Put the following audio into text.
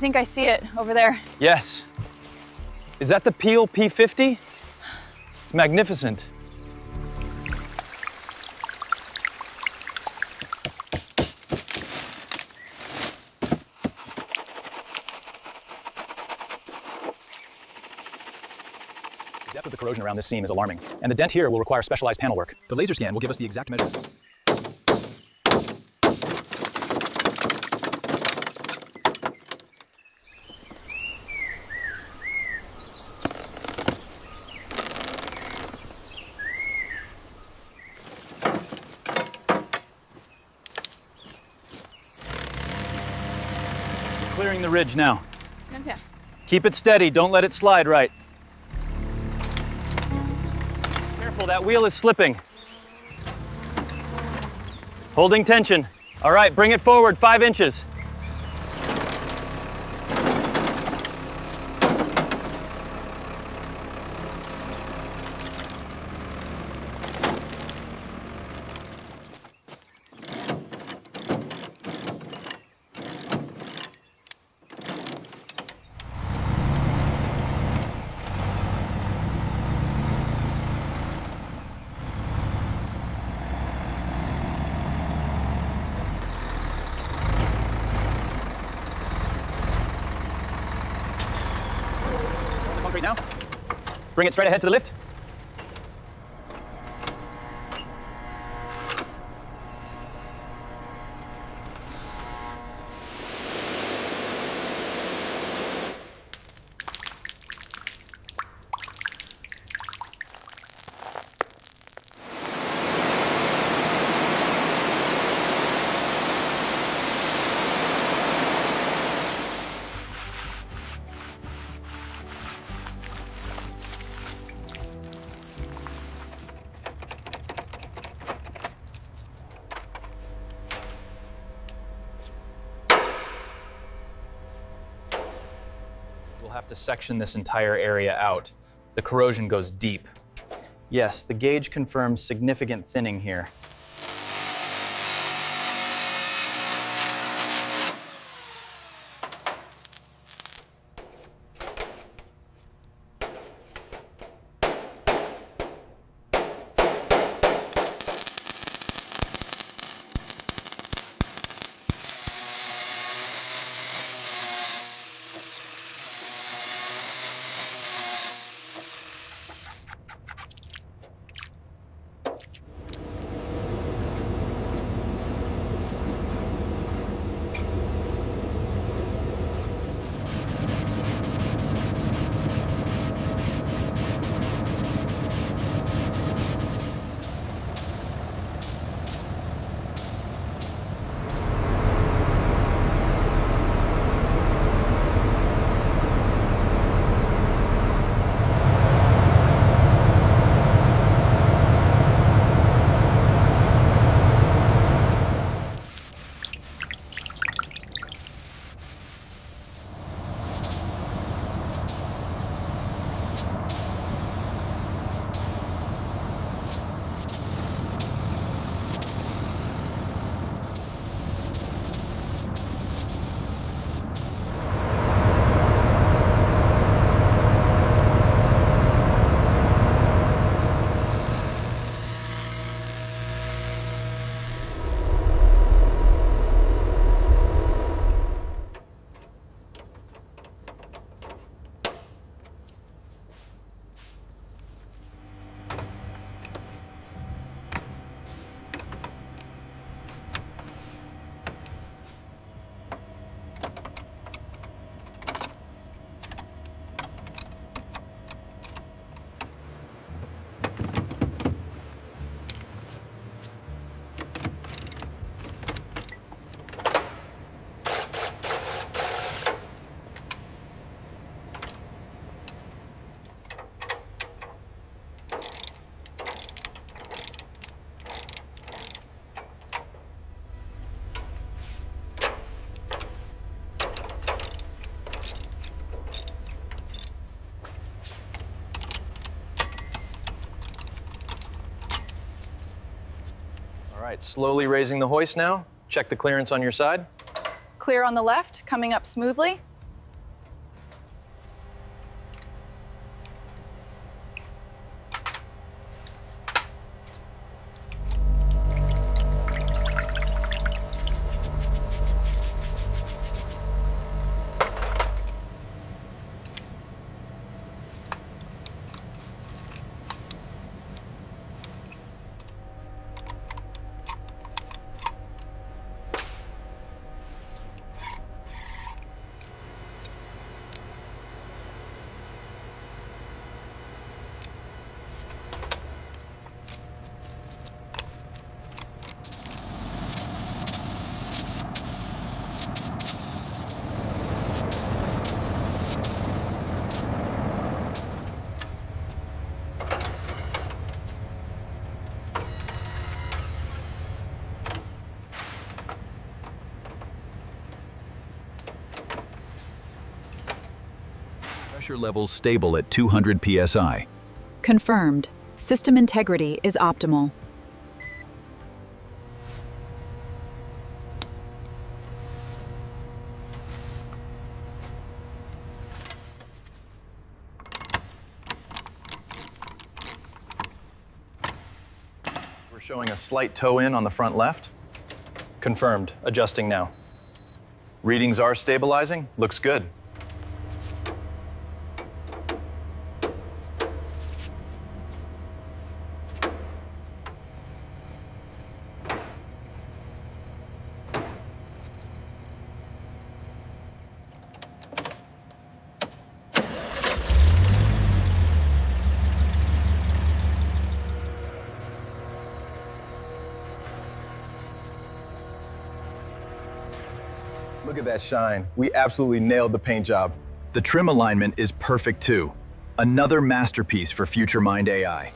think I see it over there. Yes. Is that the Peel P50? It's magnificent. The depth of the corrosion around this seam is alarming, and the dent here will require specialized panel work. The laser scan will give us the exact measure. Clearing the ridge now. Okay. Keep it steady, don't let it slide right. Careful, that wheel is slipping. Holding tension. All right, bring it forward 5 inches. Concrete now. Bring it straight ahead to the lift. We'll have to section this entire area out. The corrosion goes deep. Yes, the gauge confirms significant thinning here. All right, slowly raising the hoist now. Check the clearance on your side. Clear on the left, coming up smoothly. Pressure levels stable at 200 psi. Confirmed. System integrity is optimal. We're showing a slight toe in on the front left. Confirmed. Adjusting now. Readings are stabilizing. Looks good. Look at that shine. We absolutely nailed the paint job. The trim alignment is perfect too. Another masterpiece for FutureMind AI.